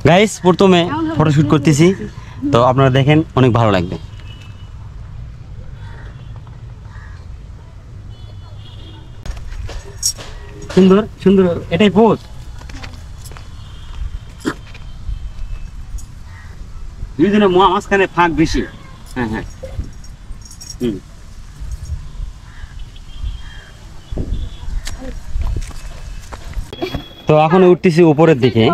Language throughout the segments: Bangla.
গাইস প্রথমে ফটোশুট করতেছি, তো আপনারা দেখেন, অনেক ভালো লাগবে। সুন্দর সুন্দর, এটাই পোজ। দুইজনে মাঝখানে ফাঁক বেশি। হ্যাঁ হ্যাঁ, তো এখন উঠতেছি উপরের দিকে।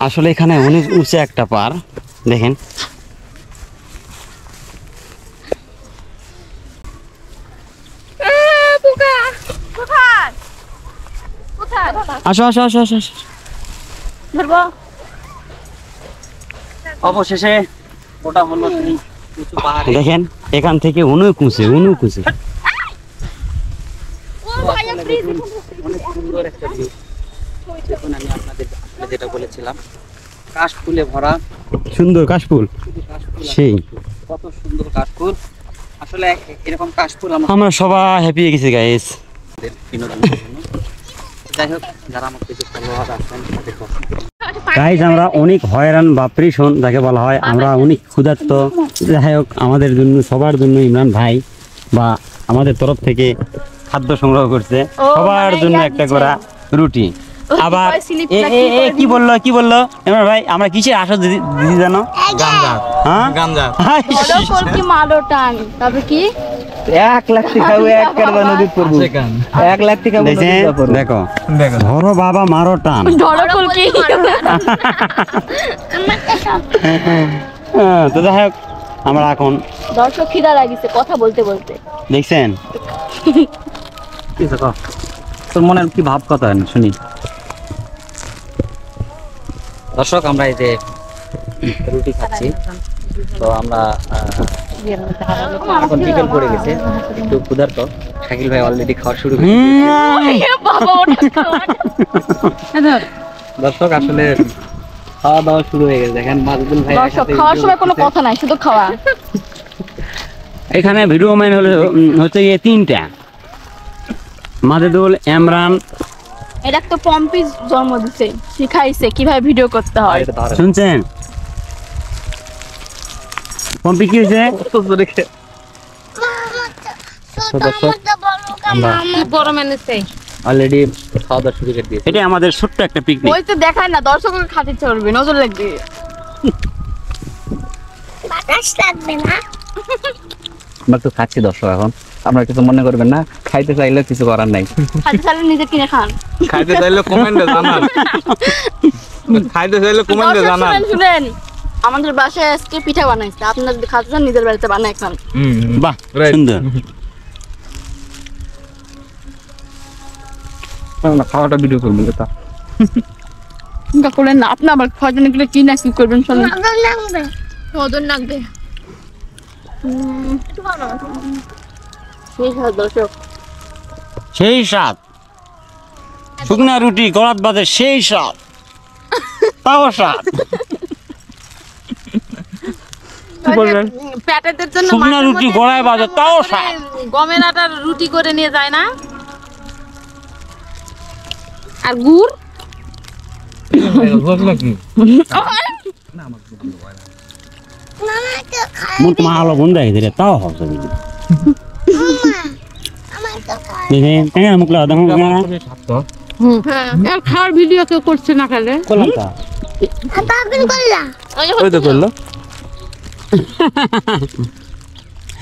আসলে এখানে অনেক উঁচু একটা পার, দেখেন। আসো আসো আসো আসো আসো। অবশেষে ওটা হলো দেখেন, এখান থেকে অনেক উঁচু, অনেক উঁচু। অনেক সুন্দর একটা ভিউ। দেখুন, আমি আপনাদের যেটা বলেছিলাম, কাশফুলে ভরা সুন্দর কাশফুল, সেই কত সুন্দর কাশফুল। আসলে এরকম কাশফুল আমরা সবাই হ্যাপি হয়ে গেছি গাইস। যাই হোক, যারা আমার কিছু ফলোয়ার আছেন গাইস, আমরা অনেক হয়রান বা প্রেশন যাকে বলা হয়, আমরা অনেক ক্ষুধার্ত। যাই হোক, আমাদের জন্য, সবার জন্য ইমরান ভাই বা আমাদের তরফ থেকে খাদ্য সংগ্রহ করছে, সবার জন্য একটা করে রুটি। আবার কি বললো ইমরান ভাই, আমরা কিসের আশা দিদি জানো? গাঞ্জা। হ্যাঁ, কি মারো টান, তবে কি 1 লাখ টাকা এক কারবা নদী পড়ব। 1 লাখ টাকা দেখো, ধরো বাবা মারো টান, ধরো কলকি। তো যাই হোক, আমরা এখন দর্শক খিদা লাগিছে কথা বলতে বলতে, দেখছেন? তোর মনের কি ভাব কথা হয় না শুনি। দর্শক, আমরা এই যে রুটি খাচ্ছি, তো আমরা এখন বিকেল পড়ে গেছে, একটু ক্ষুধার্ত। শাকিল ভাই অলরেডি খাওয়া শুরু করেছে। দর্শক, আসলে খাওয়া দাওয়া শুরু হয়ে গেছে। দেখেন মাজদুল ভাই, দর্শক খাওয়ার সময় কোনো কথা নাই, শুধু খাওয়া। এখানে ভিডিও ম্যান হচ্ছে গিয়ে 3টা, মাজদুল, ইমরান। এটা তো পম্পি জন্ম দিছে, শিখাইছে কিভাবে ভিডিও করতে হয়। শুনছেন পম্পি কি হয়েছে? অলরেডি খাওয়া দাওয়া শুরু করে দিয়েছে। এটা আমাদের ছোট্ট একটা পিকনিক। ওই তো দেখায় না, দর্শকের খাতে চলবে, নজর লাগবে। বাতাস লাগবে না। আমরা তো খাচ্ছি দর্শক, এখন আমরা কিছু মনে করবেন না, খাইতে চাইলে কিছু করার নাই। খাইতে চাইলে নিজে কিনে খান, খাইতে চাইলে কমেন্টে জানান। খাইতে চাইলে কমেন্টে জানান। শুনেন, আমাদের বাসায় আজকে পিঠা বানাইছে, আপনারা যদি খাতে চান নিজের বাড়িতে বানাই খান। বাহ, সুন্দর। খাওয়াটা ভিডিও করবেন এটা করলেন না আপনি, আবার খাওয়ার জন্য কি না কি করবেন শুনুন। ওজন লাগবে। দর্শক, সেই স্বাদ, শুকনা রুটি গলাত বাজে, সেই স্বাদ, তাও স্বাদ। প্যাটেদের জন্য শুকনা রুটি গলায় বাজে, তাও স্বাদ। গমের আটার রুটি করে নিয়ে যায় না, আর গুড় মুখ মালো বন্ধ হয়ে গেছে, তাও হবে। দেখেন মুখ লাগা, দেখুন খাওয়ার ভিডিও কেউ করছে না, খেলে করলাম তো করলো।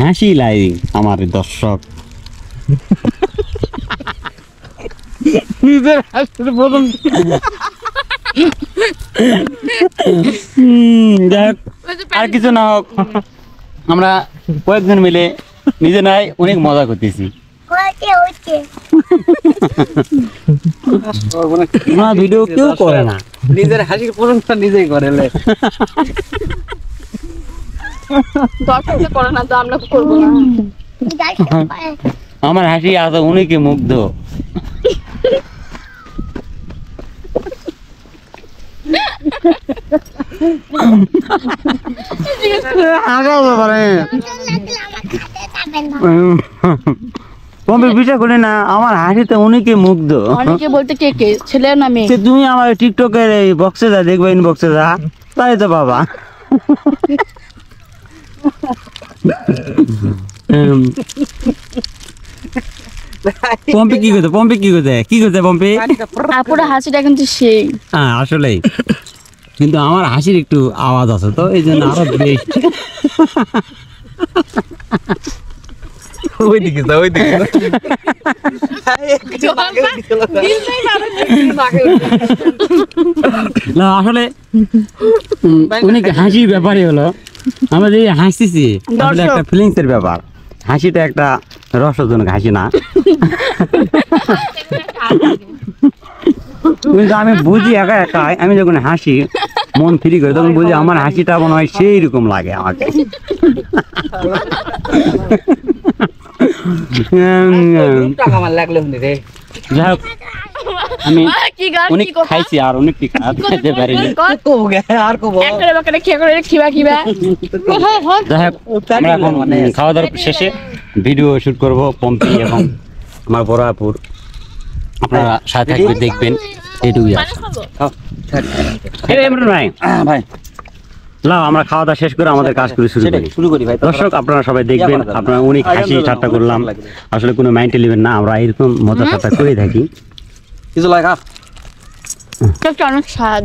হাসি লাই আমার দর্শক, নিজের হাসির বলুন। আর কিছু না হোক, আমরা কয়েকজন মিলে নিজে নাই অনেক মজা করতেছি। ভিডিও কেউ করে না, নিজের হাসির প্রশংসা নিজেই করে। দর্শক করে না তো আমরা করবো না। আমার হাসি আজ অনেকে মুগ্ধ। পম্পি বিশ্বাস করি না, আমার হাসিতে অনেকে মুগ্ধ। অনেকে বলতে কে ছেলে না মেয়ে? যে তুমি আমার টিকটকের এই বক্সে যা দেখবে, ইনবক্সে যা, তাই তো বাবা। পম্পি কি করতে, কি করতে পম্পি? আপুরা হাসিটা কিন্তু সেই। হ্যাঁ আসলেই, কিন্তু আমার হাসির একটু আওয়াজ আছে তো, এই জন্য আরো বেস্ট। ওইদিকে যা, ওইদিকে যা। না আসলে অনেক হাসির ব্যাপারই হলো, আমরা যে হাসতেছি আসলে একটা ফিলিংস এর ব্যাপার। হাসিটা একটা রসজনক হাসি না, কিন্তু আমি বুঝি একা একাই, আমি যখন হাসি মন ফ্রি করি তখন বুঝি আমার হাসিটা মনে হয় সেই রকম লাগে আমাকে। যাই হোক, আমি কি গান অনেক কি কথা? খাইছি আর অনেক খাইতে পারিনি। একটা খেয়ে করে খিবা। যাই হোক, আমরা এখন খাওয়া দাওয়ার শেষে ভিডিও শুট করব পম্পি এবং আমার বড় আপুর। আপনারা সাথে থাকবে, দেখবেন, এইটুকুই আশা। ইমরান ভাই, ভাই লাও আমরা খাওয়া দাওয়া শেষ করে আমাদের কাজ করে শুরু করি। ভাই। দর্শক আপনারা সবাই দেখবেন, আপনারা অনেক হাসি ঠাট্টা করলাম, আসলে কোনো মাইন্ডে নেবেন না, আমরা এরকম মজা ঠাট্টা করে থাকি। কিছু লাগা অনেক স্বাদ।